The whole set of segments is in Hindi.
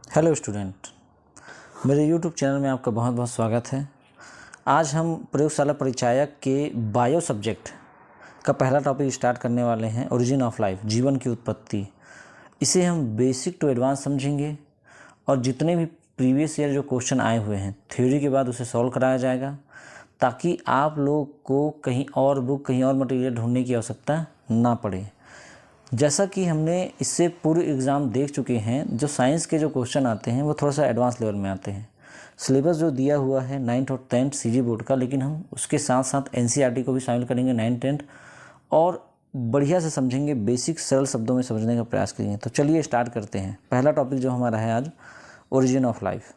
हेलो स्टूडेंट, मेरे यूट्यूब चैनल में आपका बहुत बहुत स्वागत है। आज हम प्रयोगशाला परिचायक के बायो सब्जेक्ट का पहला टॉपिक स्टार्ट करने वाले हैं, ओरिजिन ऑफ लाइफ, जीवन की उत्पत्ति। इसे हम बेसिक टू एडवांस समझेंगे और जितने भी प्रीवियस ईयर जो क्वेश्चन आए हुए हैं थ्योरी के बाद उसे सॉल्व कराया जाएगा, ताकि आप लोग को कहीं और बुक, कहीं और मटेरियल ढूंढने की आवश्यकता ना पड़े। जैसा कि हमने इससे पूर्व एग्ज़ाम देख चुके हैं, जो साइंस के जो क्वेश्चन आते हैं वो थोड़ा सा एडवांस लेवल में आते हैं। सिलेबस जो दिया हुआ है 9th और 10th सीजी बोर्ड का, लेकिन हम उसके साथ साथ एनसीईआरटी को भी शामिल करेंगे 9th 10th और बढ़िया से समझेंगे, बेसिक सरल शब्दों में समझने का प्रयास करेंगे। तो चलिए स्टार्ट करते हैं। पहला टॉपिक जो हमारा है आज, origin of life.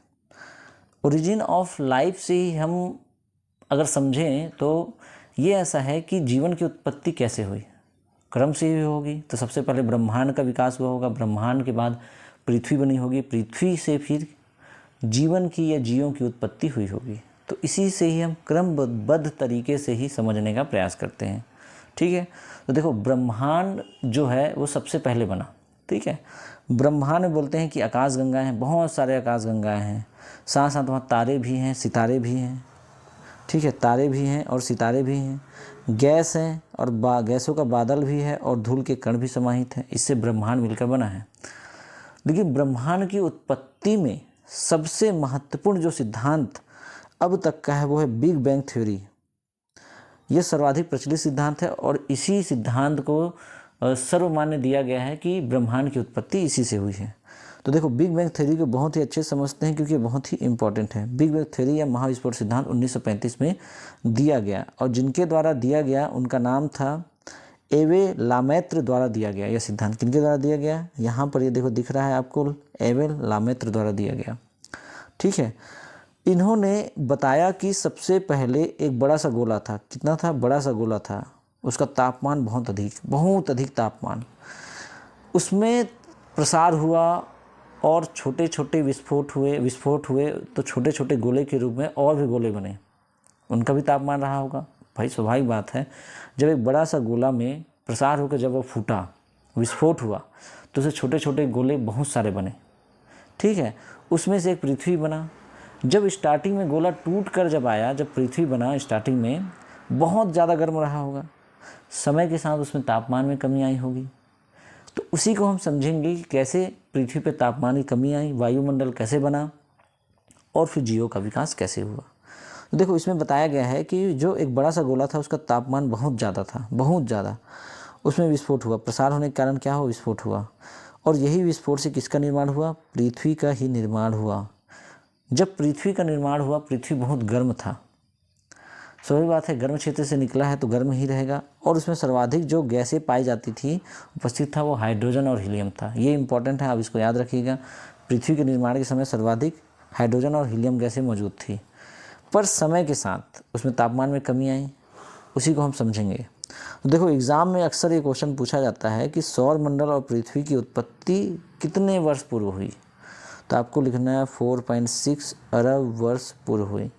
Origin of life से ही हम अगर समझें तो ये ऐसा है कि जीवन की उत्पत्ति कैसे हुई, क्रम से ही होगी। तो सबसे पहले ब्रह्मांड का विकास हुआ होगा, ब्रह्मांड के बाद पृथ्वी बनी होगी, पृथ्वी से फिर जीवन की या जीवों की उत्पत्ति हुई होगी। तो इसी से ही हम क्रमबद्ध तरीके से ही समझने का प्रयास करते हैं। ठीक है, तो देखो ब्रह्मांड जो है वो सबसे पहले बना। ठीक है, ब्रह्मांड में बोलते हैं कि आकाशगंगाएं हैं, बहुत सारे आकाशगंगाएं हैं, साथ साथ वहाँ तारे भी हैं, सितारे भी हैं। ठीक है, तारे भी हैं और सितारे भी हैं, गैस हैं और गैसों का बादल भी है और धूल के कण भी समाहित हैं। इससे ब्रह्मांड मिलकर बना है। लेकिन ब्रह्मांड की उत्पत्ति में सबसे महत्वपूर्ण जो सिद्धांत अब तक का है वो है बिग बैंग थ्योरी। यह सर्वाधिक प्रचलित सिद्धांत है और इसी सिद्धांत को सर्वमान्य दिया गया है कि ब्रह्मांड की उत्पत्ति इसी से हुई है। तो देखो, बिग बैंग थ्योरी को बहुत ही अच्छे समझते हैं क्योंकि बहुत ही इंपॉर्टेंट है। बिग बैंग थ्योरी या महाविस्फोट सिद्धांत 1935 में दिया गया और जिनके द्वारा दिया गया उनका नाम था एवे लामैत्र द्वारा दिया गया। यह सिद्धांत किनके द्वारा दिया गया, यहाँ पर ये देखो दिख रहा है आपको, एवे लामैत्र द्वारा दिया गया। ठीक है, इन्होंने बताया कि सबसे पहले एक बड़ा सा गोला था। कितना था? बड़ा सा गोला था, उसका तापमान बहुत अधिक तापमान, उसमें प्रसार हुआ और छोटे छोटे विस्फोट हुए तो छोटे छोटे गोले के रूप में और भी गोले बने, उनका भी तापमान रहा होगा। भाई स्वाभाविक बात है, जब एक बड़ा सा गोला में प्रसार होकर जब वो फूटा, विस्फोट हुआ, तो उसे छोटे छोटे गोले बहुत सारे बने। ठीक है, उसमें से एक पृथ्वी बना। जब स्टार्टिंग में गोला टूट कर जब आया, जब पृथ्वी बना, स्टार्टिंग में बहुत ज़्यादा गर्म रहा होगा, समय के साथ उसमें तापमान में कमी आई होगी। तो उसी को हम समझेंगे कि कैसे पृथ्वी पर तापमान की कमी आई, वायुमंडल कैसे बना और फिर जीवों का विकास कैसे हुआ। तो देखो, इसमें बताया गया है कि जो एक बड़ा सा गोला था उसका तापमान बहुत ज़्यादा था, बहुत ज़्यादा, उसमें विस्फोट हुआ। प्रसार होने के कारण क्या हुआ? विस्फोट हुआ। और यही विस्फोट से किसका निर्माण हुआ? पृथ्वी का ही निर्माण हुआ। जब पृथ्वी का निर्माण हुआ, पृथ्वी बहुत गर्म था। स्वाभाविक बात है, गर्म क्षेत्र से निकला है तो गर्म ही रहेगा। और उसमें सर्वाधिक जो गैसें पाई जाती थी, उपस्थित था, वो हाइड्रोजन और हीलियम था। ये इंपॉर्टेंट है, आप इसको याद रखिएगा। पृथ्वी के निर्माण के समय सर्वाधिक हाइड्रोजन और हीलियम गैसें मौजूद थी, पर समय के साथ उसमें तापमान में कमी आई। उसी को हम समझेंगे। तो देखो, एग्ज़ाम में अक्सर ये क्वेश्चन पूछा जाता है कि सौर मंडल और पृथ्वी की उत्पत्ति कितने वर्ष पूर्व हुई। तो आपको लिखना है 4.6 अरब वर्ष पूर्व हुई।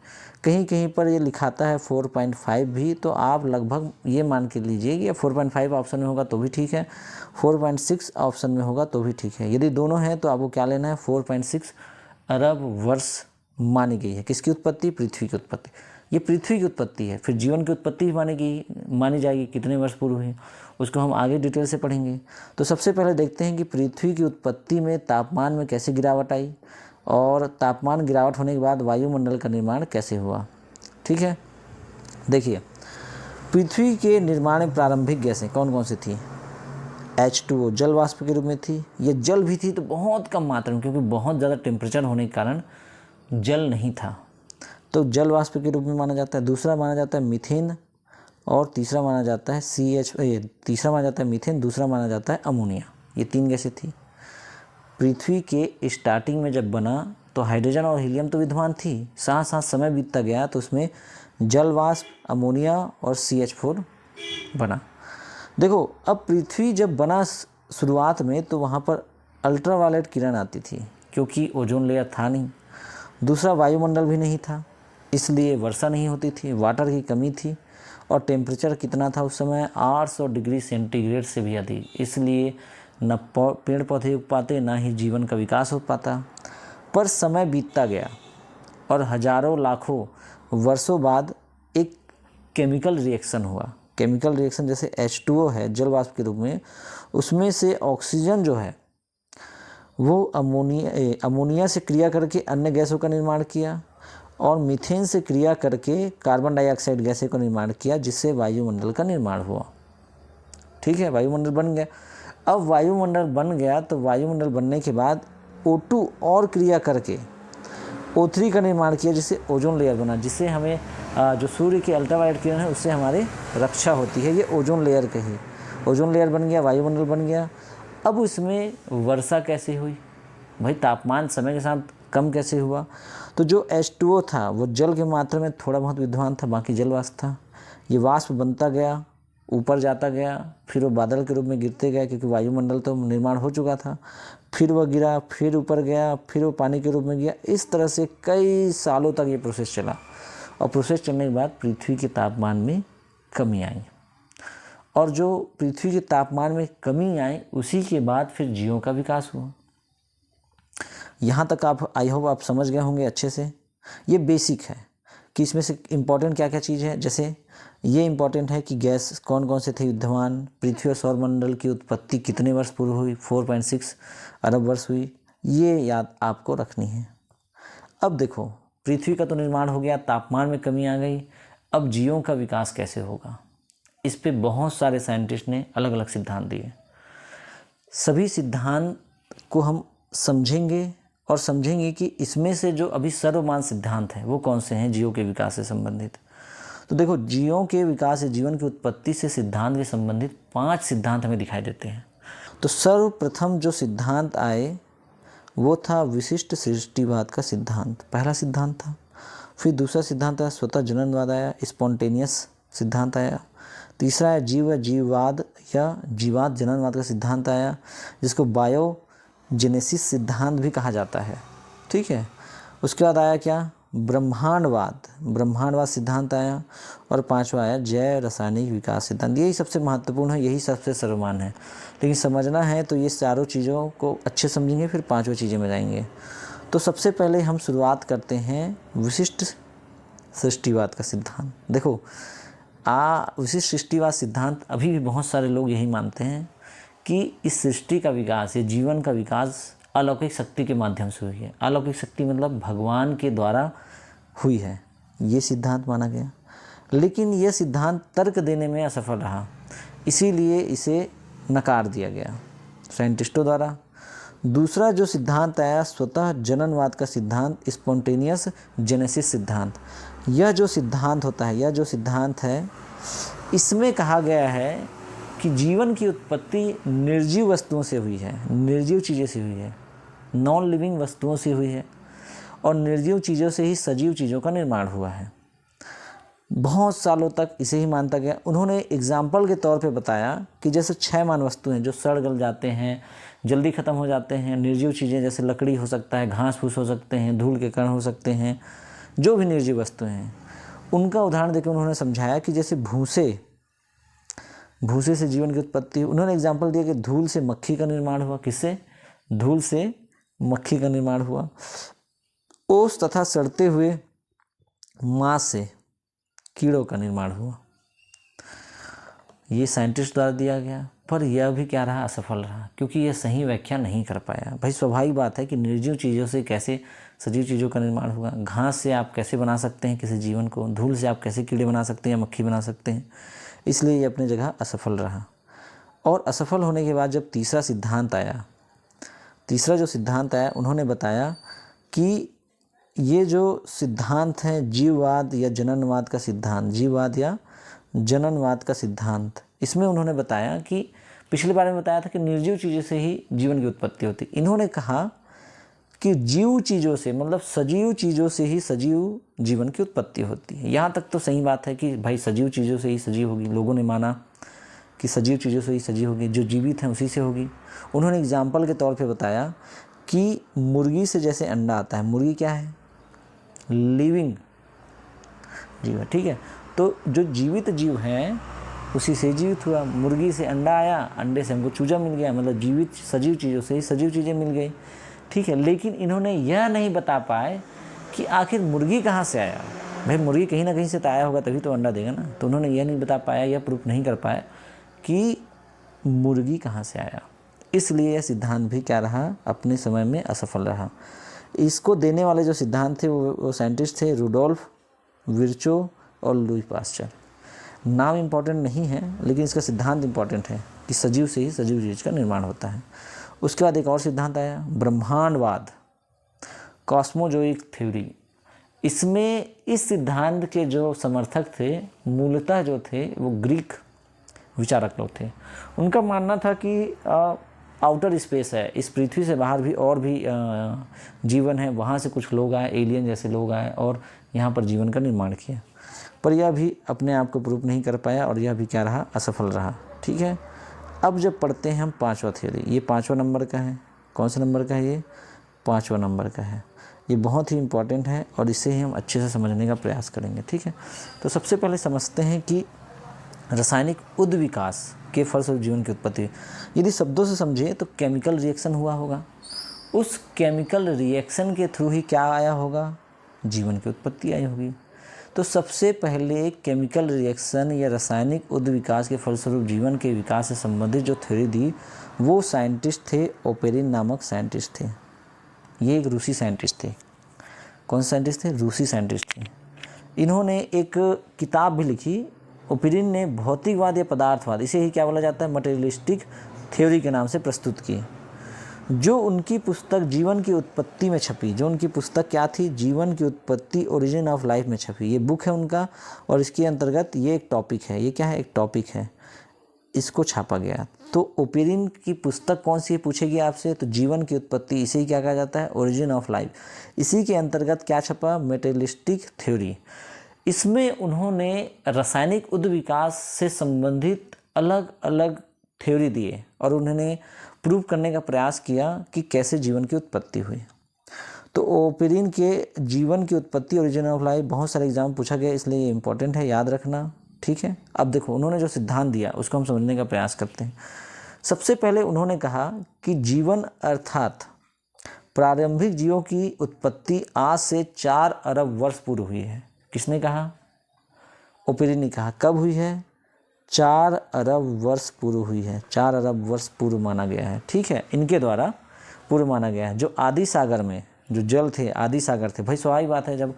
कहीं कहीं पर ये लिखाता है 4.5 भी, तो आप लगभग ये मान के लीजिए कि 4.5 ऑप्शन में होगा तो भी ठीक है, 4.6 ऑप्शन में होगा तो भी ठीक है। यदि दोनों हैं तो आपको क्या लेना है? 4.6 अरब वर्ष मानी गई है। किसकी उत्पत्ति? पृथ्वी की उत्पत्ति। ये पृथ्वी की उत्पत्ति है। फिर जीवन की उत्पत्ति भी मानी जाएगी कितने वर्ष पूर्व हुई, उसको हम आगे डिटेल से पढ़ेंगे। तो सबसे पहले देखते हैं कि पृथ्वी की उत्पत्ति में तापमान में कैसे गिरावट आई और तापमान गिरावट होने के बाद वायुमंडल का निर्माण कैसे हुआ। ठीक है, देखिए, पृथ्वी के निर्माण में प्रारंभिक गैसें कौन कौन सी थी? H2O जल वाष्प के रूप में थी। ये जल भी थी तो बहुत कम मात्रा में, क्योंकि बहुत ज़्यादा टेम्परेचर होने के कारण जल नहीं था, तो जल वाष्प के रूप में माना जाता है। दूसरा माना जाता है मीथेन और तीसरा माना जाता है तीसरा माना जाता है मीथेन, दूसरा माना जाता है अमोनिया। ये 3 गैसें थी। पृथ्वी के स्टार्टिंग में जब बना तो हाइड्रोजन और हीलियम तो विद्यमान थी, साथ साथ समय बीतता गया तो उसमें जल वाष्प, अमोनिया और CH4 बना। देखो, अब पृथ्वी जब बना शुरुआत में तो वहाँ पर अल्ट्रावायलेट किरण आती थी, क्योंकि ओजोन लेयर था नहीं। दूसरा, वायुमंडल भी नहीं था, इसलिए वर्षा नहीं होती थी, वाटर की कमी थी। और टेम्परेचर कितना था उस समय? 800 डिग्री सेंटीग्रेड से भी अधिक, इसलिए न पेड़ पौधे उग पाते, ना ही जीवन का विकास हो पाता। पर समय बीतता गया और हजारों लाखों वर्षों बाद एक केमिकल रिएक्शन हुआ। केमिकल रिएक्शन जैसे H2O है जल वाष्प के रूप में, उसमें से ऑक्सीजन जो है वो अमोनिया से क्रिया करके अन्य गैसों का निर्माण किया और मीथेन से क्रिया करके कार्बन डाइऑक्साइड गैसों का निर्माण किया, जिससे वायुमंडल का निर्माण हुआ। ठीक है, वायुमंडल बन गया। अब वायुमंडल बन गया तो वायुमंडल बनने के बाद O2 और क्रिया करके O3 का निर्माण किया, जिससे ओजोन लेयर बना, जिससे हमें जो सूर्य की अल्ट्रावायलेट किरण है उससे हमारी रक्षा होती है। ये ओजोन लेयर कही, ओजोन लेयर बन गया, वायुमंडल बन गया। अब इसमें वर्षा कैसे हुई भाई? तापमान समय के साथ कम कैसे हुआ? तो जो H2O था वो जल के मात्रा में थोड़ा बहुत विद्यमान था, बाकी जल वाष्प था। ये वाष्प बनता गया, ऊपर जाता गया, फिर वो बादल के रूप में गिरते गया, क्योंकि वायुमंडल तो निर्माण हो चुका था। फिर वह गिरा, फिर ऊपर गया, फिर वो पानी के रूप में गया। इस तरह से कई सालों तक ये प्रोसेस चला और प्रोसेस चलने के बाद पृथ्वी के तापमान में कमी आई। और जो पृथ्वी के तापमान में कमी आई उसी के बाद फिर जीवों का विकास हुआ। यहाँ तक आप आई होप आप समझ गए होंगे अच्छे से। ये बेसिक है कि इसमें से इम्पॉर्टेंट क्या क्या चीज़ है। जैसे ये इम्पॉर्टेंट है कि गैस कौन कौन से थे विद्यमान, पृथ्वी और सौरमंडल की उत्पत्ति कितने वर्ष पूर्व हुई, 4.6 अरब वर्ष हुई, ये याद आपको रखनी है। अब देखो, पृथ्वी का तो निर्माण हो गया, तापमान में कमी आ गई, अब जीवों का विकास कैसे होगा? इस पे बहुत सारे साइंटिस्ट ने अलग अलग सिद्धांत दिए। सभी सिद्धांत को हम समझेंगे और समझेंगे कि इसमें से जो अभी सर्वमान्य सिद्धांत हैं वो कौन से हैं जीवों के विकास से संबंधित। तो देखो, जीवों के विकास या जीवन की उत्पत्ति से सिद्धांत के संबंधित 5 सिद्धांत हमें दिखाई देते हैं। तो सर्वप्रथम जो सिद्धांत आए वो था विशिष्ट सृष्टिवाद का सिद्धांत, पहला सिद्धांत था। फिर दूसरा सिद्धांत आया स्वतः जननवाद आया, स्पॉन्टेनियस सिद्धांत आया। तीसरा है जीववाद या जीवात जननवाद का सिद्धांत आया, जिसको बायोजेनेसिस सिद्धांत भी कहा जाता है। ठीक है, उसके बाद आया क्या? ब्रह्मांडवाद सिद्धांत आया। और 5वां आया जैव रासायनिक विकास सिद्धांत। यही सबसे महत्वपूर्ण है, यही सबसे सर्वमान्य है। लेकिन समझना है तो ये चारों चीज़ों को अच्छे समझेंगे, फिर 5वीं चीज़ें में जाएंगे। तो सबसे पहले हम शुरुआत करते हैं विशिष्ट सृष्टिवाद का सिद्धांत। देखो, विशिष्ट सृष्टिवाद सिद्धांत अभी भी बहुत सारे लोग यही मानते हैं कि इस सृष्टि का विकास, ये जीवन का विकास अलौकिक शक्ति के माध्यम से हुई है। अलौकिक शक्ति मतलब भगवान के द्वारा हुई है, ये सिद्धांत माना गया। लेकिन यह सिद्धांत तर्क देने में असफल रहा, इसीलिए इसे नकार दिया गया साइंटिस्टों द्वारा। दूसरा जो सिद्धांत आया स्वतः जननवाद का सिद्धांत, स्पॉन्टेनियस जेनेसिस सिद्धांत। यह जो सिद्धांत है इसमें कहा गया है कि जीवन की उत्पत्ति निर्जीव वस्तुओं से हुई है, निर्जीव चीज़ों से हुई है, नॉन लिविंग वस्तुओं से हुई है, और निर्जीव चीज़ों से ही सजीव चीज़ों का निर्माण हुआ है। बहुत सालों तक इसे ही मानता गया। उन्होंने एग्जाम्पल के तौर पे बताया कि जैसे 6 मान वस्तुएं जो सड़ गल जाते हैं, जल्दी ख़त्म हो जाते हैं, निर्जीव चीज़ें जैसे लकड़ी हो सकता है, घास फूस हो सकते हैं, धूल के कण हो सकते हैं, जो भी निर्जीव वस्तुएं हैं उनका उदाहरण देकर उन्होंने समझाया कि जैसे भूसे से जीवन की उत्पत्ति। उन्होंने एग्जाम्पल दिया कि धूल से मक्खी का निर्माण हुआ। किससे? धूल से मक्खी का निर्माण हुआ। ओस तथा सड़ते हुए मांस से कीड़ों का निर्माण हुआ। ये साइंटिस्ट द्वारा दिया गया, पर यह भी क्या रहा? असफल रहा, क्योंकि यह सही व्याख्या नहीं कर पाया। भाई स्वाभाविक बात है कि निर्जीव चीज़ों से कैसे सजीव चीज़ों का निर्माण होगा? घास से आप कैसे बना सकते हैं किसी जीवन को? धूल से आप कैसे कीड़े बना सकते हैं या मक्खी बना सकते हैं? इसलिए ये अपनी जगह असफल रहा। और असफल होने के बाद जब तीसरा जो सिद्धांत आया उन्होंने बताया कि ये जो सिद्धांत है जीववाद या जननवाद का सिद्धांत, इसमें उन्होंने बताया कि पिछले बार में बताया था कि निर्जीव चीज़ों से ही जीवन की उत्पत्ति होती। इन्होंने कहा कि जीव चीज़ों से मतलब सजीव चीज़ों से ही सजीव जीवन की उत्पत्ति होती है। यहाँ तक तो सही बात है कि भाई सजीव चीज़ों से ही सजीव होगी। लोगों ने माना कि सजीव चीज़ों से ही सजीव होगी, जो जीवित हैं उसी से होगी। उन्होंने एग्जाम्पल के तौर पे बताया कि मुर्गी से जैसे अंडा आता है, मुर्गी क्या है? लिविंग जीव है, ठीक है। तो जो जीवित जीव हैं उसी से जीवित हुआ। मुर्गी से अंडा आया, अंडे से हमको चूजा मिल गया, मतलब जीवित सजीव चीज़ों से ही सजीव चीज़ें मिल गई, ठीक है। लेकिन इन्होंने यह नहीं बता पाए कि आखिर मुर्गी कहाँ से आया। भाई मुर्गी कहीं ना कहीं से तो आया होगा, तभी तो अंडा देगा ना। तो उन्होंने यह नहीं बता पाया, यह प्रूफ नहीं कर पाया कि मुर्गी कहाँ से आया। इसलिए यह सिद्धांत भी क्या रहा, अपने समय में असफल रहा। इसको देने वाले जो सिद्धांत थे वो साइंटिस्ट थे रुडोल्फ विर्चो और लुई पास्चर। नाम इम्पॉर्टेंट नहीं है, लेकिन इसका सिद्धांत इम्पॉर्टेंट है कि सजीव से ही सजीव चीज़ का निर्माण होता है। उसके बाद एक और सिद्धांत आया, ब्रह्मांडवाद, कॉस्मोजोइक थ्योरी। इसमें इस सिद्धांत के जो समर्थक थे मूलतः जो थे वो ग्रीक विचारक लोग थे। उनका मानना था कि आउटर स्पेस है, इस पृथ्वी से बाहर भी और भी जीवन है, वहाँ से कुछ लोग आए, एलियन जैसे लोग आए और यहाँ पर जीवन का निर्माण किया। पर यह भी अपने आप को प्रूव नहीं कर पाया और यह भी क्या रहा, असफल रहा। ठीक है। अब जब पढ़ते हैं हम पांचवा थ्योरी, ये 5वां नंबर का है। कौन सा नंबर का है ये? 5वां नंबर का है। ये बहुत ही इम्पॉर्टेंट है और इसे ही हम अच्छे से समझने का प्रयास करेंगे। ठीक है। तो सबसे पहले समझते हैं कि रासायनिक उद्विकास के फलस्वरूप जीवन की उत्पत्ति। यदि शब्दों से समझे तो केमिकल रिएक्शन हुआ होगा, उस केमिकल रिएक्शन के थ्रू ही क्या आया होगा, जीवन की उत्पत्ति आई होगी। तो सबसे पहले केमिकल रिएक्शन या रासायनिक उद्विकास के फलस्वरूप जीवन के विकास से संबंधित जो थ्योरी दी वो साइंटिस्ट थे, ओपेरिन नामक साइंटिस्ट थे। ये एक रूसी साइंटिस्ट थे। कौन से साइंटिस्ट थे? रूसी साइंटिस्ट थे। इन्होंने एक किताब भी लिखी, ओपेरिन ने भौतिकवाद या पदार्थवाद, इसे ही क्या बोला जाता है, मटेरियलिस्टिक थ्योरी के नाम से प्रस्तुत की। जो उनकी पुस्तक जीवन की उत्पत्ति में छपी, जो उनकी पुस्तक क्या थी, जीवन की उत्पत्ति, ओरिजिन ऑफ लाइफ में छपी। ये बुक है उनका और इसके अंतर्गत ये एक टॉपिक है। ये क्या है? एक टॉपिक है, इसको छापा गया। तो ओपेरिन की पुस्तक कौन सी है पूछेगी आपसे, तो जीवन की उत्पत्ति, इसे ही क्या कहा जाता है, ओरिजिन ऑफ लाइफ। इसी के अंतर्गत क्या छपा, मटेरियलिस्टिक थ्योरी। इसमें उन्होंने रासायनिक उद्विकास से संबंधित अलग अलग थ्योरी दिए और उन्होंने प्रूव करने का प्रयास किया कि कैसे जीवन की उत्पत्ति हुई। तो ओपेरिन के जीवन की उत्पत्ति, ओरिजिन ऑफ लाइफ, बहुत सारे एग्जाम पूछा गया, इसलिए ये इंपॉर्टेंट है, याद रखना। ठीक है। अब देखो उन्होंने जो सिद्धांत दिया उसको हम समझने का प्रयास करते हैं। सबसे पहले उन्होंने कहा कि जीवन अर्थात प्रारंभिक जीवों की उत्पत्ति आज से 4 अरब वर्ष पूर्व हुई है। किसने कहा? ओपेरिन ने कहा। कब हुई है? 4 अरब वर्ष पूर्व हुई है। 4 अरब वर्ष पूर्व माना गया है। ठीक है, इनके द्वारा पूर्व माना गया है। जो आदि सागर में जो जल थे, आदि सागर थे, भाई स्वाभाविक बात है, जब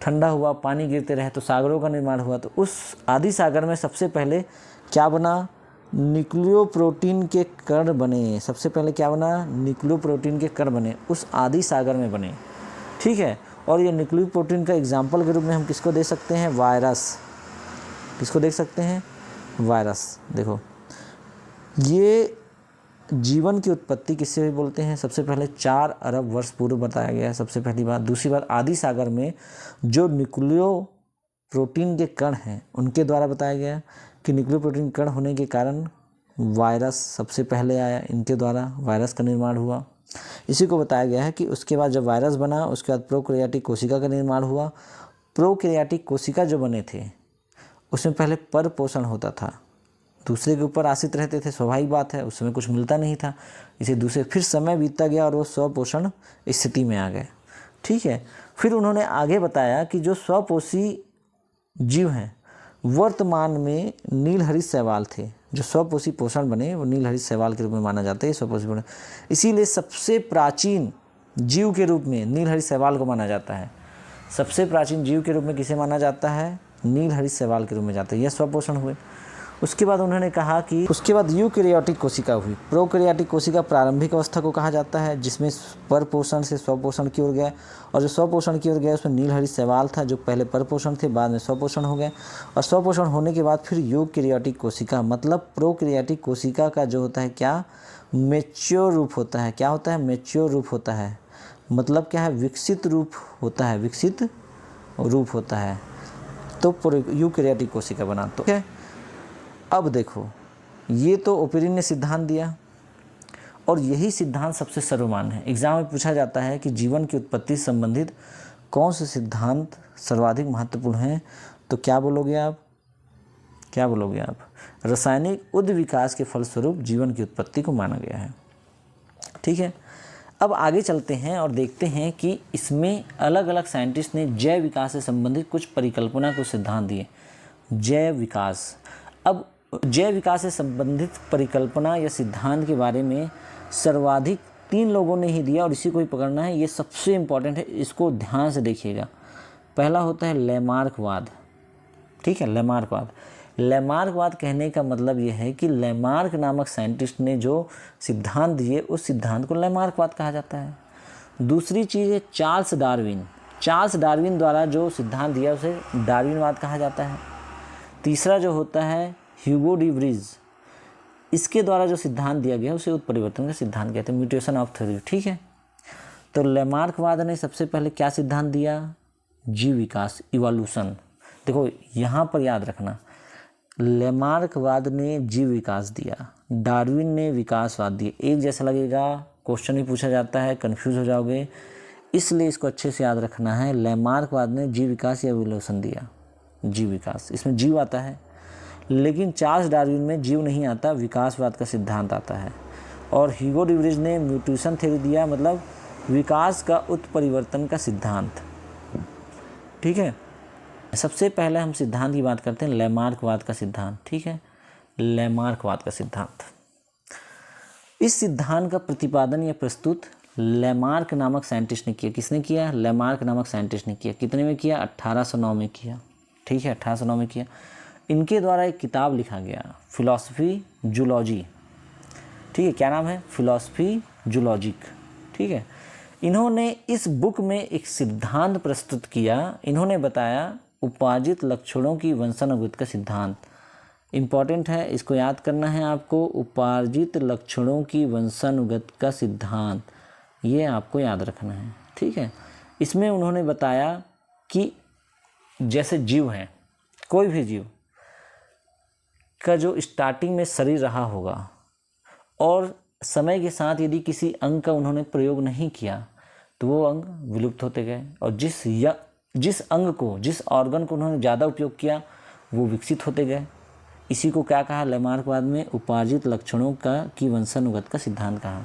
ठंडा हुआ, पानी गिरते रहे तो सागरों का निर्माण हुआ। तो उस आदि सागर में सबसे पहले क्या बना, न्यूक्लियोप्रोटीन के कण बने। सबसे पहले क्या बना, न्यूक्लियोप्रोटीन के कण बने, उस आदि सागर में बने। ठीक है। और ये न्यूक्लियोप्रोटीन का एग्जाम्पल के रूप में हम किसको दे सकते हैं, वायरस। किसको देख सकते हैं, वायरस। देखो ये जीवन की उत्पत्ति किससे भी बोलते हैं, सबसे पहले 4 अरब वर्ष पूर्व बताया गया है, सबसे पहली बात। दूसरी बात, आदि सागर में जो न्यूक्लियो प्रोटीन के कण हैं उनके द्वारा बताया गया कि न्यूक्लियो प्रोटीन कण होने के कारण वायरस सबसे पहले आया, इनके द्वारा वायरस का निर्माण हुआ। इसी को बताया गया है कि उसके बाद जब वायरस बना उसके बाद प्रोकैरियोटिक कोशिका का निर्माण हुआ। प्रोकैरियोटिक कोशिका जो बने थे उसमें पहले पर पोषण होता था, दूसरे के ऊपर आश्रित रहते थे, स्वाभाविक बात है, उस समय कुछ मिलता नहीं था, इसे दूसरे, फिर समय बीतता गया और वो स्वपोषण स्थिति में आ गए। ठीक है। फिर उन्होंने आगे बताया कि जो स्वपोषी जीव हैं वर्तमान में नीलहरित शैवाल थे। जो स्वपोषी पोषण बने वो नीलहरित शैवाल के रूप में माना जाता है, स्वपोषी पोषण। इसीलिए सबसे प्राचीन जीव के रूप में नीलहरित शैवाल को माना जाता है। सबसे प्राचीन जीव के रूप में किसे माना जाता है, नीलहरित शैवाल के रूप में जाता है। यह स्वपोषण हुए। उसके बाद उन्होंने कहा कि उसके बाद यूकैरियोटिक कोशिका हुई। प्रोकैरियोटिक कोशिका प्रारंभिक अवस्था को कहा जाता है, जिसमें परपोषण से स्वपोषण की ओर गया, और जो स्वपोषण की ओर गया उसमें नीलहरित शैवाल था, जो पहले परपोषण थे, बाद में स्वपोषण हो गए। और स्वपोषण होने के बाद फिर यूकैरियोटिक कोशिका, मतलब प्रोकैरियोटिक कोशिका का जो होता है क्या, मैच्योर रूप होता है। क्या होता है, मैच्योर रूप होता है। मतलब क्या है, विकसित रूप होता है, विकसित रूप होता है, तो यूकैरियोटिक कोशिका बना। तो क्या, अब देखो ये तो ओपेरिन ने सिद्धांत दिया और यही सिद्धांत सबसे सर्वमान्य है। एग्जाम में पूछा जाता है कि जीवन की उत्पत्ति से संबंधित कौन से सिद्धांत सर्वाधिक महत्वपूर्ण हैं, तो क्या बोलोगे आप, क्या बोलोगे आप, रासायनिक उद्विकास के फलस्वरूप जीवन की उत्पत्ति को माना गया है। ठीक है। अब आगे चलते हैं और देखते हैं कि इसमें अलग अलग साइंटिस्ट ने जैव विकास से संबंधित कुछ परिकल्पना को सिद्धांत दिए। जैव विकास, अब जैव विकास से संबंधित परिकल्पना या सिद्धांत के बारे में सर्वाधिक 3 लोगों ने ही दिया और इसी को ही पकड़ना है। ये सबसे इम्पॉर्टेंट है, इसको ध्यान से देखिएगा। पहला होता है लैमार्कवाद। ठीक है, लैमार्कवाद। लैमार्कवाद कहने का मतलब ये है कि लैमार्क नामक साइंटिस्ट ने जो सिद्धांत दिए उस सिद्धांत को लैमार्कवाद कहा जाता है। दूसरी चीज़ है चार्ल्स डार्विन। चार्ल्स डार्विन द्वारा जो सिद्धांत दिया उसे डार्विनवाद कहा जाता है। तीसरा जो होता है ह्यूगो डी व्रीज, इसके द्वारा जो सिद्धांत दिया गया उसे उत्परिवर्तन का सिद्धांत कहते हैं, म्यूटेशन ऑफ थ्योरी। ठीक है, तो लैमार्कवाद ने सबसे पहले क्या सिद्धांत दिया? जीव विकास, इवोल्यूशन। देखो यहाँ पर याद रखना, लैमार्कवाद ने जीव विकास दिया, डार्विन ने विकासवाद दिए। एक जैसा लगेगा, क्वेश्चन भी पूछा जाता है, कंफ्यूज हो जाओगे, इसलिए इसको अच्छे से याद रखना है। लैमार्कवाद ने जीव विकास या इवोल्यूशन दिया, जीव विकास, इसमें जीव आता है, लेकिन चार्ल्स डार्विन में जीव नहीं आता, विकासवाद का सिद्धांत आता है। और ह्यूगो डी व्रीज ने म्यूटेशन थ्योरी दिया, मतलब विकास का उत्परिवर्तन का सिद्धांत। ठीक है, सबसे पहले हम सिद्धांत की बात करते हैं, लैमार्कवाद का सिद्धांत। ठीक है, लैमार्कवाद का सिद्धांत, इस सिद्धांत का प्रतिपादन या प्रस्तुत लैमार्क नामक साइंटिस्ट ने किया। किसने किया? लैमार्क नामक साइंटिस्ट ने किया। कितने में किया? 1809 में किया। ठीक है, 1809 में किया। इनके द्वारा एक किताब लिखा गया, फिलॉसफी जूलॉजी। ठीक है, क्या नाम है? Philosophy zoologic. ठीक है, इन्होंने इस बुक में एक सिद्धांत प्रस्तुत किया। इन्होंने बताया उपार्जित लक्षणों की वंशानुगत का सिद्धांत। इम्पॉर्टेंट है, इसको याद करना है आपको, उपार्जित लक्षणों की वंशानुगत का सिद्धांत, ये आपको याद रखना है। ठीक है, इसमें उन्होंने बताया कि जैसे जीव हैं, कोई भी जीव का जो स्टार्टिंग में शरीर रहा होगा और समय के साथ यदि किसी अंग का उन्होंने प्रयोग नहीं किया तो वो अंग विलुप्त होते गए, और जिस अंग को, जिस ऑर्गन को उन्होंने ज़्यादा उपयोग किया वो विकसित होते गए। इसी को क्या कहा? लैमार्कवाद में उपार्जित लक्षणों की वंशानुगत का सिद्धांत कहा।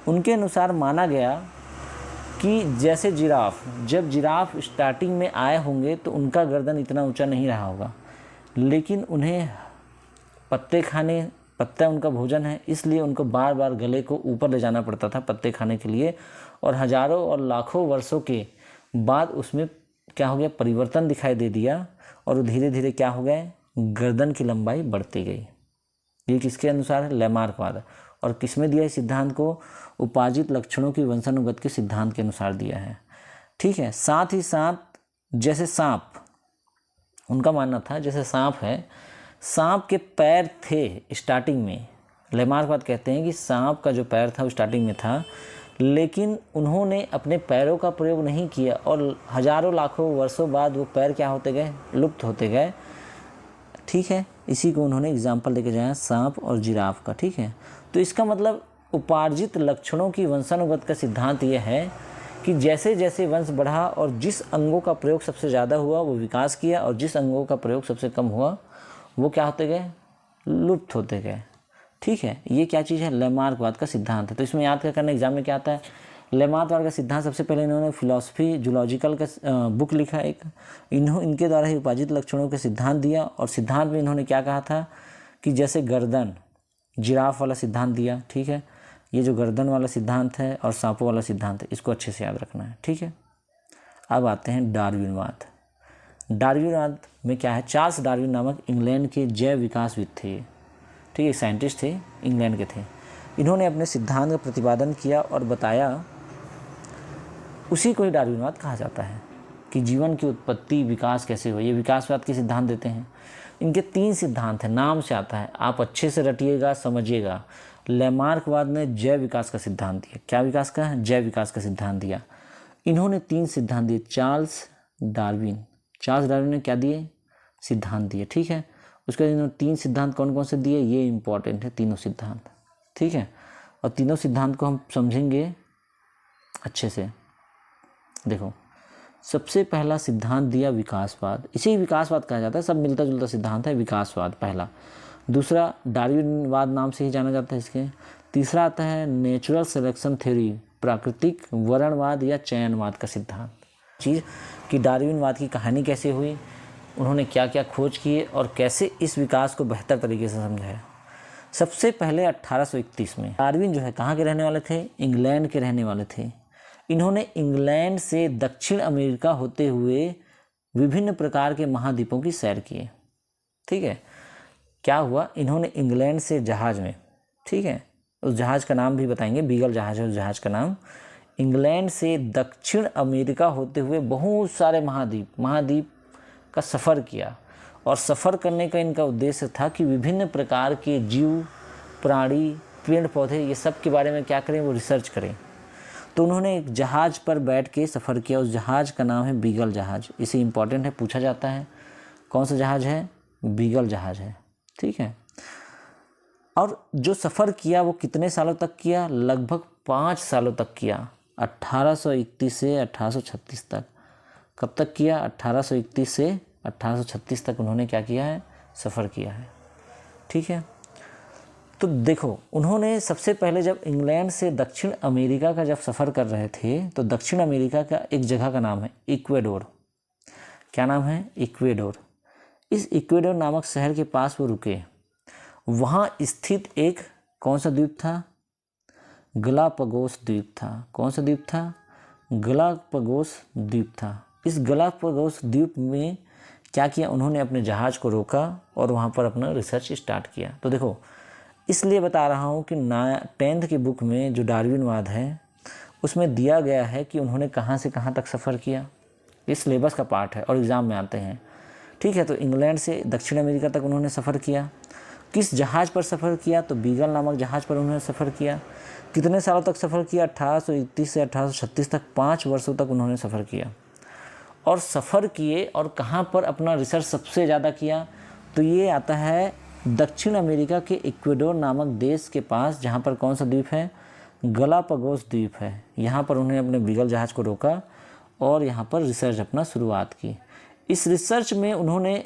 उनके अनुसार माना गया कि जैसे जिराफ, जब जिराफ स्टार्टिंग में आए होंगे तो उनका गर्दन इतना ऊंचा नहीं रहा होगा, लेकिन उन्हें पत्ता उनका भोजन है, इसलिए उनको बार बार गले को ऊपर ले जाना पड़ता था पत्ते खाने के लिए, और हजारों और लाखों वर्षों के बाद उसमें क्या हो गया? परिवर्तन दिखाई दे दिया, और धीरे धीरे क्या हो गए? गर्दन की लंबाई बढ़ती गई। ये किसके अनुसार है? लैमार्कवाद। और किसमें दिया इस सिद्धांत को? उपार्जित लक्षणों की वंशानुगत के सिद्धांत के अनुसार दिया है। ठीक है, साथ ही साथ जैसे सांप, उनका मानना था जैसे सांप है, सांप के पैर थे स्टार्टिंग में, लैमार्कवाद कहते हैं कि सांप का जो पैर था वो स्टार्टिंग में था, लेकिन उन्होंने अपने पैरों का प्रयोग नहीं किया और हजारों लाखों वर्षों बाद वो पैर क्या होते गए? लुप्त होते गए। ठीक है, इसी को उन्होंने एग्जाम्पल देके जाया सांप और जिराफ का। ठीक है, तो इसका मतलब उपार्जित लक्षणों की वंशानुगत का सिद्धांत ये है कि जैसे जैसे वंश बढ़ा और जिस अंगों का प्रयोग सबसे ज़्यादा हुआ वो विकास किया, और जिस अंगों का प्रयोग सबसे कम हुआ वो क्या होते गए? लुप्त होते गए। ठीक है, ये क्या चीज़ है? लैमार्कवाद का सिद्धांत है। तो इसमें याद क्या करना, एग्जाम में क्या आता है? लैमार्कवाद का सिद्धांत, सबसे पहले इन्होंने फिलॉसफी जूलॉजिकल का बुक लिखा एक, इनके द्वारा ही उपार्जित लक्षणों के सिद्धांत दिया, और सिद्धांत में इन्होंने क्या कहा था कि जैसे गर्दन, जिराफ वाला सिद्धांत दिया। ठीक है, ये जो गर्दन वाला सिद्धांत है और सांपों वाला सिद्धांत है, इसको अच्छे से याद रखना है। ठीक है, अब आते हैं डार्विनवाद। डार्विनवाद में क्या है? चार्ल्स डार्विन नामक इंग्लैंड के जैव विकासविद थे। ठीक है, साइंटिस्ट थे, इंग्लैंड के थे। इन्होंने अपने सिद्धांत का प्रतिपादन किया और बताया, उसी को ही डार्विनवाद कहा जाता है कि जीवन की उत्पत्ति, विकास कैसे हो, ये विकासवाद के सिद्धांत देते हैं। इनके 3 सिद्धांत हैं, नाम से आता है, आप अच्छे से रटिएगा, समझिएगा। लैमार्कवाद ने जैव विकास का सिद्धांत दिया। क्या विकास का? जैव विकास का सिद्धांत दिया। इन्होंने 3 सिद्धांत दिए। चार्ल्स डार्विन ने क्या दिए? सिद्धांत दिए। ठीक है, उसके बाद इन्होंने 3 सिद्धांत कौन कौन से दिए? ये इंपॉर्टेंट है, तीनों सिद्धांत। ठीक है, और तीनों सिद्धांत को हम समझेंगे अच्छे से। देखो, सबसे पहला सिद्धांत दिया विकासवाद, इसे विकासवाद कहा जाता है, सब मिलता जुलता सिद्धांत है, विकासवाद पहला। दूसरा डार्विनवाद नाम से ही जाना जाता है इसके। तीसरा आता है नेचुरल सिलेक्शन थ्योरी, प्राकृतिक वर्णवाद या चयनवाद का सिद्धांत। चीज़ कि डार्विनवाद की कहानी कैसे हुई, उन्होंने क्या क्या खोज किए और कैसे इस विकास को बेहतर तरीके से समझाया। सबसे पहले 1831 में डार्विन जो है कहाँ के रहने वाले थे, इंग्लैंड के रहने वाले थे। इन्होंने इंग्लैंड से दक्षिण अमेरिका होते हुए विभिन्न प्रकार के महाद्वीपों की सैर की। ठीक है, क्या हुआ, इन्होंने इंग्लैंड से जहाज़ में, ठीक है, उस जहाज़ का नाम भी बताएंगे, बीगल जहाज़ है उस जहाज़ का नाम, इंग्लैंड से दक्षिण अमेरिका होते हुए बहुत सारे महाद्वीप का सफ़र किया। और सफ़र करने का इनका उद्देश्य था कि विभिन्न प्रकार के जीव, प्राणी, पेड़ पौधे, ये सब के बारे में क्या करें, वो रिसर्च करें। तो उन्होंने एक जहाज़ पर बैठ के सफ़र किया। उस जहाज़ का नाम है बीगल जहाज़। इसे इम्पॉर्टेंट है, पूछा जाता है। कौन सा जहाज़ है, बीगल जहाज़ है। ठीक है, और जो सफ़र किया वो कितने सालों तक किया, लगभग 5 सालों तक किया, 1831 से 1836 तक। कब तक किया, 1831 से 1836 तक उन्होंने क्या किया है, सफ़र किया है। ठीक है, तो देखो, उन्होंने सबसे पहले जब इंग्लैंड से दक्षिण अमेरिका का जब सफ़र कर रहे थे तो दक्षिण अमेरिका का एक जगह का नाम है इक्वेडोर। क्या नाम है, इक्वेडोर। इस इक्वेडोर नामक शहर के पास वो रुके। वहाँ स्थित एक कौन सा द्वीप था, गलापागोस द्वीप था। कौन सा द्वीप था, गलापागोस द्वीप था। इस गलापागोस द्वीप में क्या किया, उन्होंने अपने जहाज़ को रोका और वहाँ पर अपना रिसर्च स्टार्ट किया। तो देखो, इसलिए बता रहा हूँ कि 10th की बुक में जो डार्विनवाद है उसमें दिया गया है कि उन्होंने कहाँ से कहाँ तक सफ़र किया। ये सिलेबस का पार्ट है और एग्ज़ाम में आते हैं। ठीक है, तो इंग्लैंड से दक्षिण अमेरिका तक उन्होंने सफ़र किया। किस जहाज़ पर सफ़र किया, तो बीगल नामक जहाज़ पर उन्होंने सफ़र किया। कितने सालों तक सफ़र किया, 1831 से 1836 तक, 5 वर्षों तक उन्होंने सफ़र किया। और सफ़र किए और कहाँ पर अपना रिसर्च सबसे ज़्यादा किया, तो ये आता है दक्षिण अमेरिका के इक्वेडोर नामक देश के पास, जहाँ पर कौन सा द्वीप है, गलापागोस द्वीप है। यहाँ पर उन्होंने अपने बीगल जहाज़ को रोका और यहाँ पर रिसर्च अपना शुरुआत की। इस रिसर्च में उन्होंने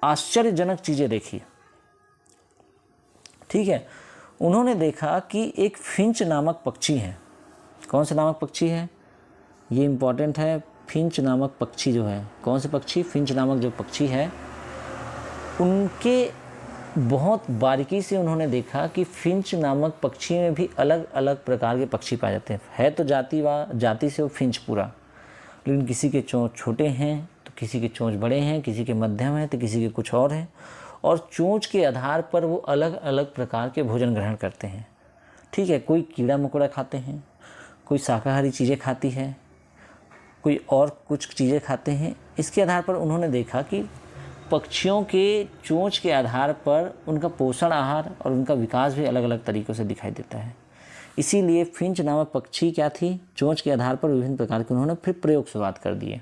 आश्चर्यजनक चीज़ें देखी। ठीक है, उन्होंने देखा कि एक फिंच नामक पक्षी है। कौन सा नामक पक्षी है, ये इम्पॉर्टेंट है। फिंच नामक पक्षी जो है, कौन से पक्षी, फिंच नामक जो पक्षी है, उनके बहुत बारीकी से उन्होंने देखा कि फिंच नामक पक्षी में भी अलग अलग प्रकार के पक्षी पाए जाते हैं। है तो जाति से वो फिंच पूरा, लेकिन किसी के चोंच छोटे हैं तो किसी के चोंच बड़े हैं, किसी के मध्यम हैं तो किसी के कुछ और हैं। और चोंच के आधार पर वो अलग अलग प्रकार के भोजन ग्रहण करते हैं। ठीक है, कोई कीड़ा मकोड़ा खाते हैं, कोई शाकाहारी चीज़ें खाती है, कोई और कुछ चीज़ें खाते हैं। इसके आधार पर उन्होंने देखा कि पक्षियों के चोंच के आधार पर उनका पोषण आहार और उनका विकास भी अलग अलग तरीक़ों से दिखाई देता है। इसीलिए फिंच नामक पक्षी क्या थी, चोंच के आधार पर विभिन्न प्रकार के उन्होंने फिर प्रयोग शुरुआत कर दिए।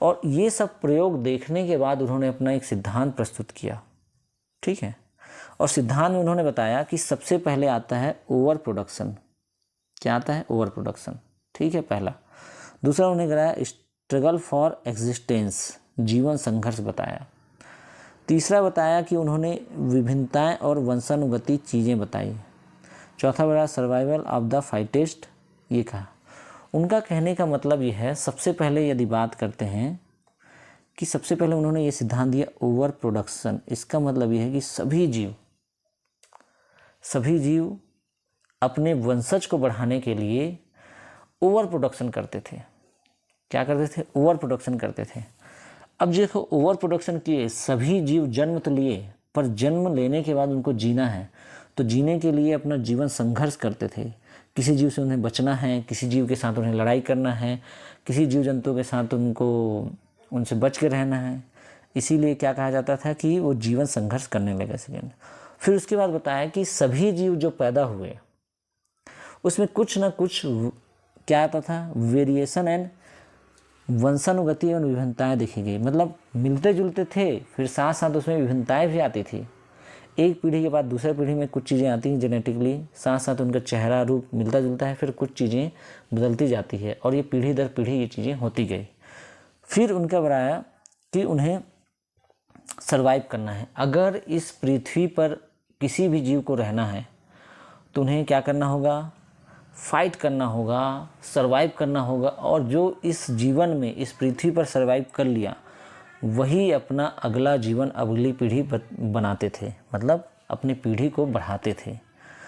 और ये सब प्रयोग देखने के बाद उन्होंने अपना एक सिद्धांत प्रस्तुत किया। ठीक है, और सिद्धांत में उन्होंने बताया कि सबसे पहले आता है ओवर प्रोडक्शन। क्या आता है, ओवर प्रोडक्शन। ठीक है, पहला। दूसरा उन्होंने कराया स्ट्रगल फॉर एग्जिस्टेंस, जीवन संघर्ष बताया। तीसरा बताया कि उन्होंने विभिन्नताएं और वंशानुगति चीज़ें बताई। चौथा बताया सर्वाइवल ऑफ द फाइटेस्ट, ये कहा। उनका कहने का मतलब ये है, सबसे पहले यदि बात करते हैं कि सबसे पहले उन्होंने ये सिद्धांत दिया ओवर प्रोडक्शन। इसका मतलब ये है कि सभी जीव अपने वंशज को बढ़ाने के लिए ओवर प्रोडक्शन करते थे। क्या करते थे, ओवर प्रोडक्शन करते थे। अब देखो, ओवर प्रोडक्शन किए, सभी जीव जन्म तो लिए, पर जन्म लेने के बाद उनको जीना है, तो जीने के लिए अपना जीवन संघर्ष करते थे। किसी जीव से उन्हें बचना है, किसी जीव के साथ उन्हें लड़ाई करना है, किसी जीव जंतु के साथ उनसे बच के रहना है। इसीलिए क्या कहा जाता था कि वो जीवन संघर्ष करने लगे। सेकेंड, फिर उसके बाद बताया कि सभी जीव जो पैदा हुए उसमें कुछ ना कुछ क्या आता था, वेरिएशन एंड वंशानुगति एवं विभिन्नताएँ देखी गई। मतलब मिलते जुलते थे, फिर साथ साथ उसमें विभिन्नताएँ भी आती थी। एक पीढ़ी के बाद दूसरे पीढ़ी में कुछ चीज़ें आती हैं जेनेटिकली, साथ साथ उनका चेहरा रूप मिलता जुलता है, फिर कुछ चीज़ें बदलती जाती है और ये पीढ़ी दर पीढ़ी ये चीज़ें होती गई। फिर उनका बताया कि उन्हें सर्वाइव करना है। अगर इस पृथ्वी पर किसी भी जीव को रहना है तो उन्हें क्या करना होगा, फाइट करना होगा, सरवाइव करना होगा, और जो इस जीवन में इस पृथ्वी पर सरवाइव कर लिया वही अपना अगला जीवन, अगली पीढ़ी बनाते थे, मतलब अपनी पीढ़ी को बढ़ाते थे।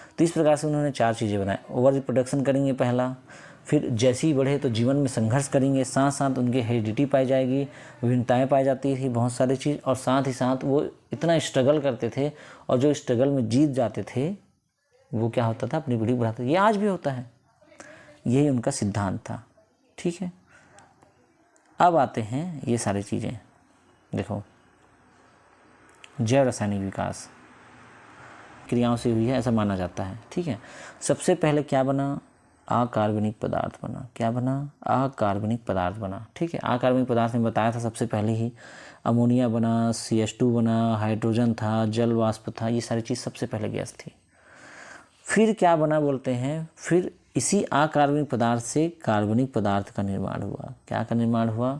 तो इस प्रकार से उन्होंने 4 चीज़ें बनाई। ओवर रिप्रोडक्शन करेंगे पहला, फिर जैसे ही बढ़े तो जीवन में संघर्ष करेंगे, साथ साथ उनकी हेरिडिटी पाई जाएगी, विभिन्नताएँ पाई जाती थी, बहुत सारी चीज़, और साथ ही साथ वो इतना स्ट्रगल करते थे, और जो स्ट्रगल में जीत जाते थे वो क्या होता था, अपनी पीढ़ी बढ़ाते थे। ये आज भी होता है, यही उनका सिद्धांत था। ठीक है, अब आते हैं ये सारी चीज़ें। देखो, जैव रासायनिक विकास क्रियाओं से हुई है ऐसा माना जाता है। ठीक है, सबसे पहले क्या बना, अकार्बनिक पदार्थ बना। क्या बना, अकार्बनिक पदार्थ बना। ठीक है, अकार्बनिक पदार्थ में बताया था सबसे पहले ही, अमोनिया बना, CH2 बना, हाइड्रोजन था, जल वाष्प था, ये सारी चीज़ सबसे पहले गैस थी। फिर क्या बना बोलते हैं, फिर इसी अकार्बनिक पदार्थ से कार्बनिक पदार्थ का निर्माण हुआ। क्या का निर्माण हुआ,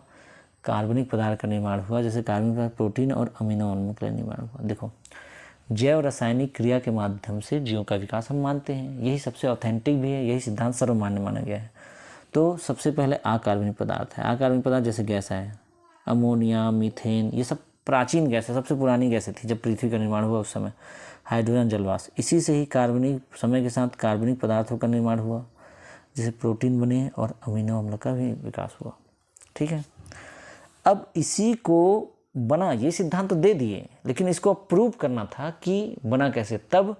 कार्बनिक पदार्थ का निर्माण हुआ। जैसे कार्बनिक पदार्थ प्रोटीन और अमीनो अम्ल का निर्माण हुआ। देखो, जैव रासायनिक क्रिया के माध्यम से जीवों का विकास हम मानते हैं, यही सबसे ऑथेंटिक भी है, यही सिद्धांत सर्वमान्य माना गया है। तो सबसे पहले अकार्बनिक पदार्थ है। अकार्बनिक पदार्थ जैसे गैस है, अमोनिया, मीथेन, ये सब प्राचीन गैस है, सबसे पुरानी गैसें थी जब पृथ्वी का निर्माण हुआ उस समय। हाइड्रोजन, जलवाष्प, इसी से ही कार्बनिक समय के साथ कार्बनिक पदार्थों का निर्माण हुआ, जैसे प्रोटीन बने और अमीनो अम्ल का भी विकास हुआ। ठीक है, अब इसी को बना, ये सिद्धांत तो दे दिए, लेकिन इसको प्रूव करना था कि बना कैसे। तब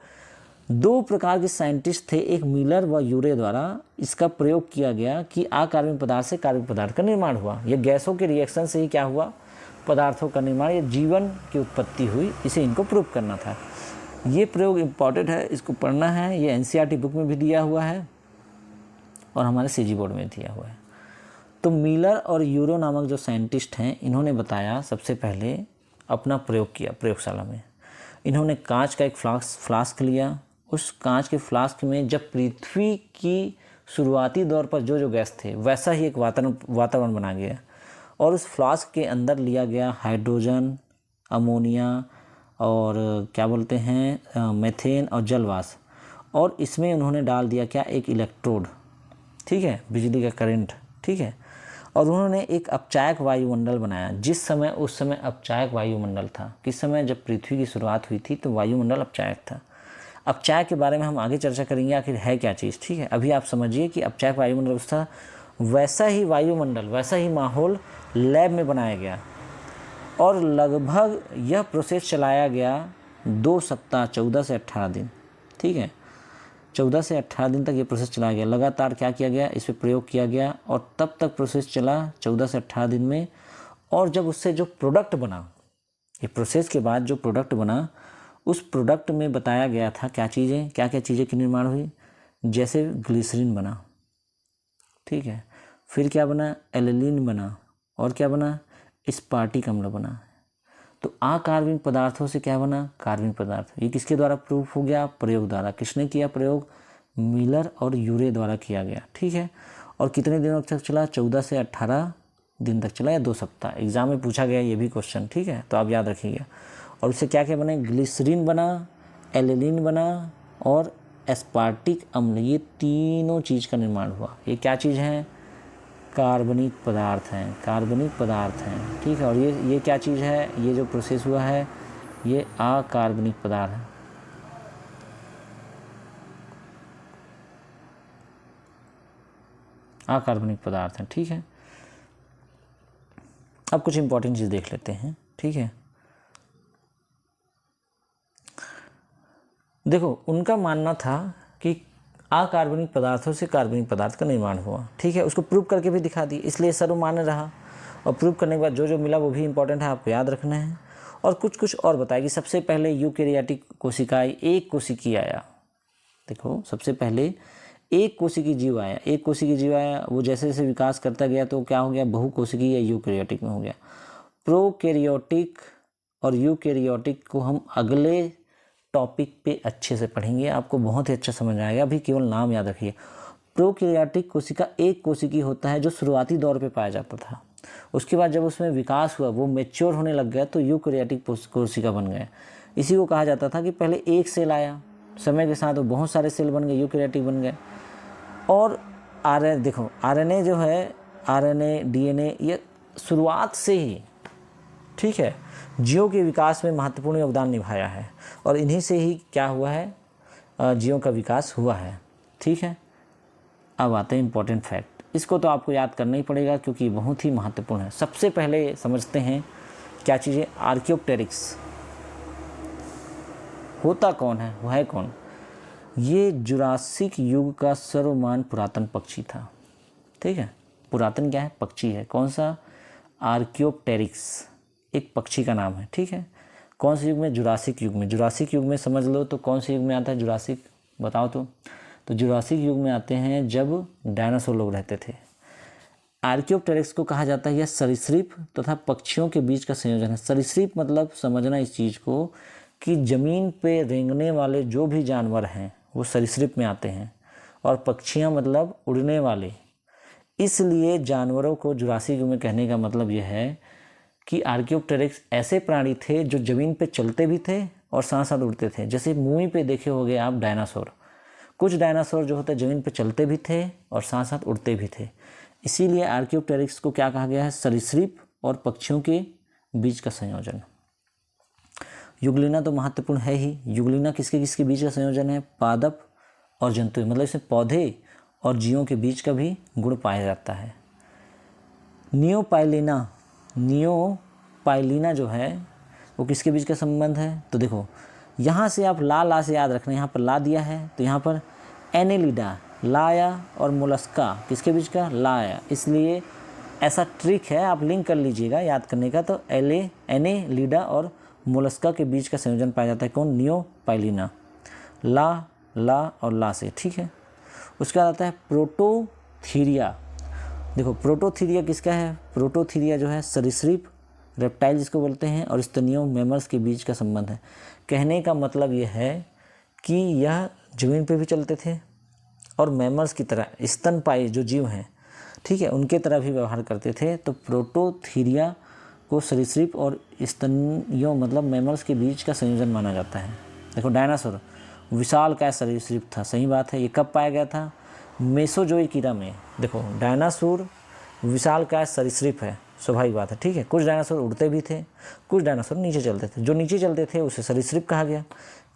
2 प्रकार के साइंटिस्ट थे, एक मिलर व यूरे द्वारा इसका प्रयोग किया गया कि अकार्बनिक पदार्थ से कार्बनिक पदार्थ का निर्माण हुआ। यह गैसों के रिएक्शन से ही क्या हुआ, पदार्थों का निर्माण, ये जीवन की उत्पत्ति हुई, इसे इनको प्रूव करना था। ये प्रयोग इम्पॉर्टेंट है, इसको पढ़ना है। ये NCERT बुक में भी दिया हुआ है और हमारे CG बोर्ड में दिया हुआ है। तो मिलर और यूरो नामक जो साइंटिस्ट हैं, इन्होंने बताया, सबसे पहले अपना प्रयोग किया प्रयोगशाला में। इन्होंने कांच का एक फ्लास्क लिया। उस कांच के फ्लास्क में जब पृथ्वी की शुरुआती दौर पर जो गैस थे वैसा ही एक वातावरण बना गया, और उस फ्लास्क के अंदर लिया गया हाइड्रोजन, अमोनिया और क्या बोलते हैं मीथेन और जल वाष्प, और इसमें उन्होंने डाल दिया क्या, एक इलेक्ट्रोड। ठीक है, बिजली का करंट। ठीक है, और उन्होंने एक अपचायक वायुमंडल बनाया। उस समय अपचायक वायुमंडल था। किस समय, जब पृथ्वी की शुरुआत हुई थी तो वायुमंडल अपचायक था। अपचायक के बारे में हम आगे चर्चा करेंगे, आखिर है क्या चीज़। ठीक है, अभी आप समझिए कि अपचायक वायुमंडल था, वैसा ही वायुमंडल, वैसा ही माहौल लैब में बनाया गया, और लगभग यह प्रोसेस चलाया गया 2 सप्ताह, 14 से 18 दिन। ठीक है, 14 से 18 दिन तक ये प्रोसेस चलाया गया। लगातार क्या किया गया, इस पर प्रयोग किया गया, और तब तक प्रोसेस चला 14 से 18 दिन में। और जब उससे जो प्रोडक्ट बना, ये प्रोसेस के बाद जो प्रोडक्ट बना, उस प्रोडक्ट में बताया गया था क्या चीज़ें, क्या क्या चीज़ें की निर्माण हुई। जैसे ग्लिसरीन बना। ठीक है, फिर क्या बना, एलिलीन बना, और क्या बना, स्पार्टिक अम्ल बना। तो अकार्बनिक पदार्थों से क्या बना, कार्बनिक पदार्थ। ये किसके द्वारा प्रूफ हो गया, प्रयोग द्वारा। किसने किया प्रयोग, मिलर और यूरे द्वारा किया गया। ठीक है, और कितने दिनों तक चला, 14 से 18 दिन तक चला, या 2 सप्ताह। एग्जाम में पूछा गया ये भी क्वेश्चन। ठीक है, तो आप याद रखिएगा। और उससे क्या क्या बने, ग्लिसरीन बना, एलिलीन बना और एस्पार्टिक अम्ल, ये तीनों चीज़ का निर्माण हुआ। ये क्या चीज़ है, कार्बनिक पदार्थ हैं, कार्बनिक पदार्थ हैं। ठीक है, और ये क्या चीज़ है, ये जो प्रोसेस हुआ है ये अकार्बनिक पदार्थ है। अकार्बनिक पदार्थ हैं। ठीक है, अब कुछ इंपॉर्टेंट चीज़ देख लेते हैं। ठीक है, देखो, उनका मानना था कि अकार्बनिक पदार्थों से कार्बनिक पदार्थ का निर्माण हुआ। ठीक है, उसको प्रूव करके भी दिखा दी, इसलिए सर्वमान्य रहा। और प्रूव करने के बाद जो मिला वो भी इंपॉर्टेंट है, आपको याद रखना है। और कुछ और बताएगी। सबसे पहले यूकेरियोटिक कोशिकाएं, एक कोशिकी आया। देखो, सबसे पहले एक कोशिकी जीव आया। एक कोशिकी जीव आया, वो जैसे जैसे विकास करता गया तो क्या हो गया, बहुकोशिकी या यूकेरियोटिक में हो गया। प्रोकैरियोटिक और यूकेरियोटिक को हम अगले टॉपिक पे अच्छे से पढ़ेंगे, आपको बहुत ही अच्छा समझ आएगा। अभी केवल नाम याद रखिए। प्रोकैरियोटिक कोशिका एक कोशिकी होता है जो शुरुआती दौर पे पाया जाता था। उसके बाद जब उसमें विकास हुआ, वो मैच्योर होने लग गया, तो यूकेरियोटिक कोशिका बन गए। इसी को कहा जाता था कि पहले एक सेल आया, समय के साथ वो बहुत सारे सेल बन गए, यूकेरियोटिक बन गए। और देखो आरएनए जो है, आरएनए, डीएनए, ये शुरुआत से ही, ठीक है, जीवों के विकास में महत्वपूर्ण योगदान निभाया है और इन्हीं से ही क्या हुआ है, जीवों का विकास हुआ है। ठीक है, अब आते हैं इम्पोर्टेंट फैक्ट। इसको तो आपको याद करना ही पड़ेगा क्योंकि बहुत ही महत्वपूर्ण है। सबसे पहले समझते हैं क्या चीज़ें। आर्कियोप्टेरिक्स होता कौन है, वह है कौन? ये जुरासिक युग का सर्वमान्य पुरातन पक्षी था। ठीक है, पुरातन क्या है? पक्षी है। कौन सा? आर्कियोप्टेरिक्स, एक पक्षी का नाम है। ठीक है, कौन से युग में? जुरासिक युग में। जुरासिक युग में समझ लो तो कौन से युग में आता है जुरासिक, बताओ तो जुरासिक युग में आते हैं जब डायनासोर लोग रहते थे। आर्कियोप्टेरिक्स को कहा जाता है यह सरीसृप तथा पक्षियों के बीच का संयोजन है। सरीसृप मतलब समझना इस चीज़ को कि ज़मीन पे रेंगने वाले जो भी जानवर हैं वो सरीसृप में आते हैं, और पक्षियाँ मतलब उड़ने वाले। इसलिए जानवरों को जुरासिक युग में कहने का मतलब यह है कि आर्कियोप्टेरिक्स ऐसे प्राणी थे जो ज़मीन पे चलते भी थे और साथ साथ उड़ते थे। जैसे मूवी पे देखे होंगे आप डायनासोर, कुछ डायनासोर जो होते ज़मीन पे चलते भी थे और साथ साथ उड़ते भी थे। इसीलिए आर्कियोप्टेरिक्स को क्या कहा गया है? सरीसृप और पक्षियों के बीच का संयोजन। युगलिना तो महत्वपूर्ण है ही। युगलिना किसके किसके बीच का संयोजन है? पादप और जंतु, मतलब इसमें पौधे और जीवों के बीच का भी गुण पाया जाता है। नियोपाइलिना जो है वो किसके बीच का संबंध है? तो देखो यहाँ से आप ला से याद रखना, यहाँ पर ला दिया है तो यहाँ पर एनेलिडा, ला आया, और मोलस्का किसके बीच का? ला आया। इसलिए ऐसा ट्रिक है, आप लिंक कर लीजिएगा याद करने का। तो एनेलिडा और मोलस्का के बीच का संयोजन पाया जाता है। कौन? नियोपाइलिना, ला और ला से। ठीक है, उसके बाद आता है प्रोटोथीरिया। देखो प्रोटोथीरिया किसका है? प्रोटोथीरिया जो है सरीसृप, रेप्टाइल जिसको बोलते हैं, और स्तनियों मैमल्स के बीच का संबंध है। कहने का मतलब यह है कि यह ज़मीन पे भी चलते थे और मैमल्स की तरह स्तनपायी जो जीव हैं, ठीक है, उनके तरह भी व्यवहार करते थे। तो प्रोटोथीरिया को सरीसृप और स्तनियों मतलब मैमल्स के बीच का संयोजन माना जाता है। देखो डायनासोर विशालकाय सरीसृप था, सही बात है। ये कब पाया गया था? मेसोजोइक ईरा में। देखो डायनासोर विशालकाय सरीसृप है, स्वाभाविक बात है। ठीक है, कुछ डायनासोर उड़ते भी थे, कुछ डायनासोर नीचे चलते थे। जो नीचे चलते थे उसे सरीसृप कहा गया,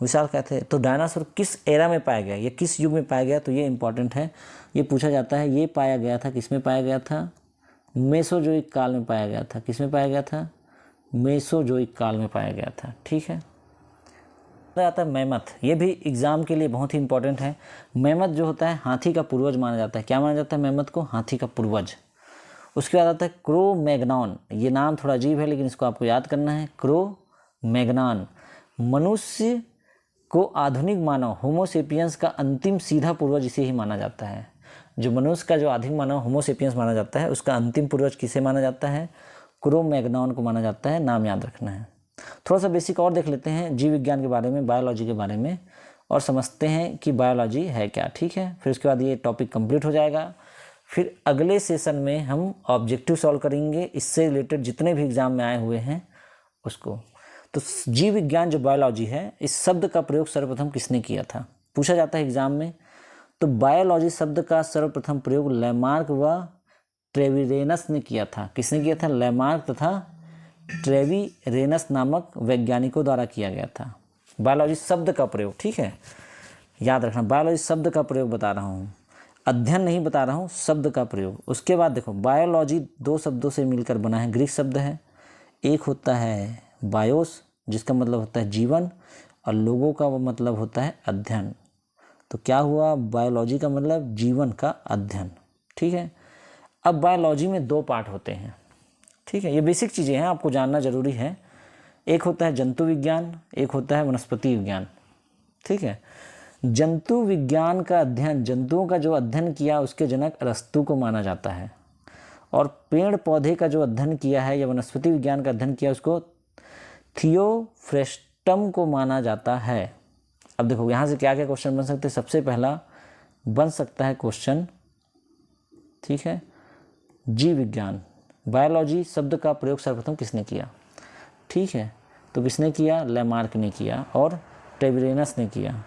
विशालकाय थे। तो डायनासोर किस एरा में पाया गया, ये किस युग में पाया गया? तो ये इंपॉर्टेंट है, ये पूछा जाता है। ये पाया गया था, किस में पाया गया था? मेसोजोइक काल में पाया गया था। किस में पाया गया था? मेसोजोइक काल में पाया गया था। ठीक है, आता है मैमथ। ये भी एग्जाम के लिए बहुत ही इंपॉर्टेंट है। मैमथ जो होता है हाथी का पूर्वज माना जाता है। क्या माना जाता है मैमथ को? हाथी का पूर्वज। उसके बाद आता है क्रो-मैग्नॉन। ये नाम थोड़ा अजीब है लेकिन इसको आपको याद करना है। क्रो-मैग्नॉन मनुष्य को आधुनिक मानव होमोसेपियंस का अंतिम सीधा पूर्वज इसे ही माना जाता है। जो मनुष्य का जो आधुनिक मानव होमोसेपियंस माना जाता है उसका अंतिम पूर्वज किसे माना जाता है? क्रो-मैग्नॉन को माना जाता है। नाम याद रखना है। थोड़ा सा बेसिक और देख लेते हैं जीव विज्ञान के बारे में, बायोलॉजी के बारे में, और समझते हैं कि बायोलॉजी है क्या। ठीक है, फिर उसके बाद ये टॉपिक कंप्लीट हो जाएगा। फिर अगले सेशन में हम ऑब्जेक्टिव सॉल्व करेंगे, इससे रिलेटेड जितने भी एग्जाम में आए हुए हैं उसको। तो जीव विज्ञान जो बायोलॉजी है, इस शब्द का प्रयोग सर्वप्रथम किसने किया था? पूछा जाता है एग्जाम में। तो बायोलॉजी शब्द का सर्वप्रथम प्रयोग लैमार्क व ट्रेविरेनस ने किया था। किसने किया था? लैमार्क तथा ट्रेविरेनस नामक वैज्ञानिकों द्वारा किया गया था। बायोलॉजी शब्द का प्रयोग, ठीक है, याद रखना। बायोलॉजी शब्द का प्रयोग बता रहा हूँ, अध्ययन नहीं बता रहा हूँ, शब्द का प्रयोग। उसके बाद देखो बायोलॉजी दो शब्दों से मिलकर बना है, ग्रीक शब्द है। एक होता है बायोस जिसका मतलब होता है जीवन, और लोगों का वो मतलब होता है अध्ययन। तो क्या हुआ? बायोलॉजी का मतलब जीवन का अध्ययन। ठीक है, अब बायोलॉजी में दो पार्ट होते हैं। ठीक है, ये बेसिक चीज़ें हैं, आपको जानना जरूरी है। एक होता है जंतु विज्ञान, एक होता है वनस्पति विज्ञान। ठीक है, जंतु विज्ञान का अध्ययन, जंतुओं का जो अध्ययन किया उसके जनक अरस्तु को माना जाता है। और पेड़ पौधे का जो अध्ययन किया है या वनस्पति विज्ञान का अध्ययन किया उसको थियोफ्रेस्टम को माना जाता है। अब देखो यहाँ से क्या क्या क्वेश्चन बन सकते हैं। सबसे पहला बन सकता है क्वेश्चन, ठीक है, जीव विज्ञान बायोलॉजी शब्द का प्रयोग सर्वप्रथम किसने किया? ठीक है, तो किसने किया? लैमार्क ने किया और ट्रेविरेनस ने किया।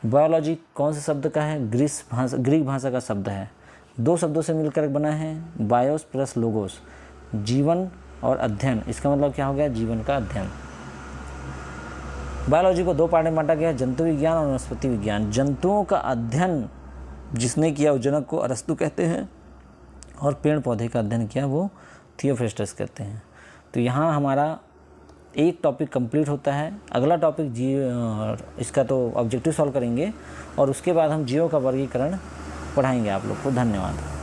बायोलॉजी कौन से शब्द का है? ग्रीक भाषा का शब्द है। 2 शब्दों से मिलकर बना है, बायोस प्लस लोगोस, जीवन और अध्ययन। इसका मतलब क्या हो गया? जीवन का अध्ययन। बायोलॉजी को 2 पार्ट में बांटा गया है, जंतु विज्ञान और वनस्पति विज्ञान। जंतुओं का अध्ययन जिसने किया वो जनक को अरस्तु कहते हैं, और पेड़ पौधे का अध्ययन किया वो थियोफ्रेस्टस कहते हैं। तो यहाँ हमारा एक टॉपिक कंप्लीट होता है। अगला टॉपिक इसका तो ऑब्जेक्टिव सॉल्व करेंगे और उसके बाद हम जीवों का वर्गीकरण पढ़ाएंगे आप लोग को। धन्यवाद।